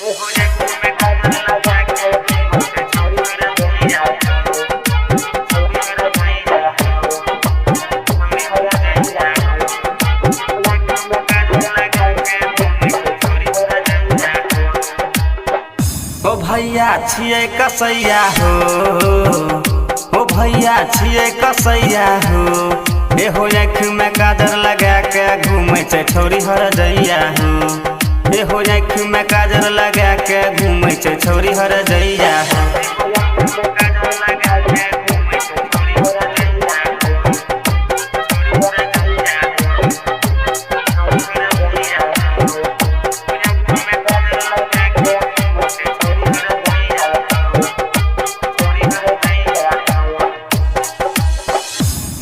ओ भैया छिए कसैया हो, ओ भैया छिए कसैया हो, एहो आँख में काजर लगा के घूमे छै छौरी हरदैया हो, एहो आँख में काजर लगा के घूमे छै छौरी हरदैया हो।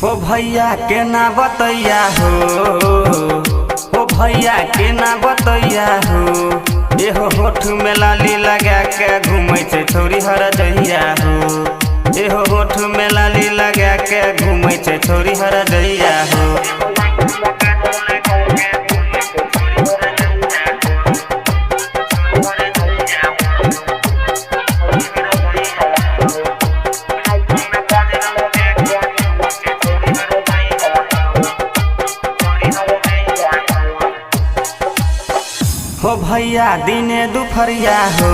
ओ भैया के ना बतैया हो, ओ भैया के ना बतैया हो, एहो होठ में लाली लगा के घूमे छै छौरी हरदैया हो, एहो होठ में लाली लगा के घूमे छै छौरी हरदैया हो। हो भैया दिने दुपहरिया हो,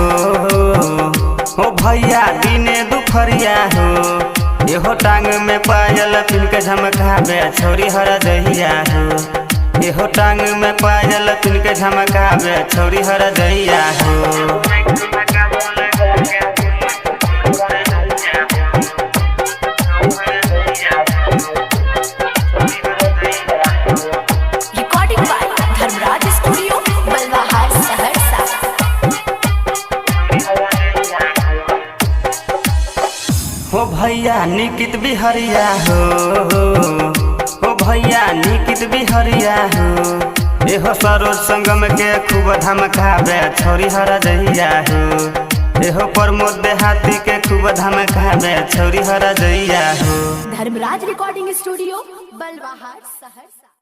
हो भैया दिने दुपहरिया हो, एहो टांग में पायल पिन के झमकावे छौरी हरदैया हो, एहो टांग में पायल पिन के झमकावे छौरी हरदैया हो। हो भैया निकित बिहरिया हो, हो भैया निकित बिहरिया हो, एहो सरोज संगम के खूब धमकावे छौरी हरदैया हो, एहो प्रमोद देहाती के खूब धमकावे छौरी हरदैया हो। धर्मराज रिकॉर्डिंग स्टूडियो बलवाहर शहर।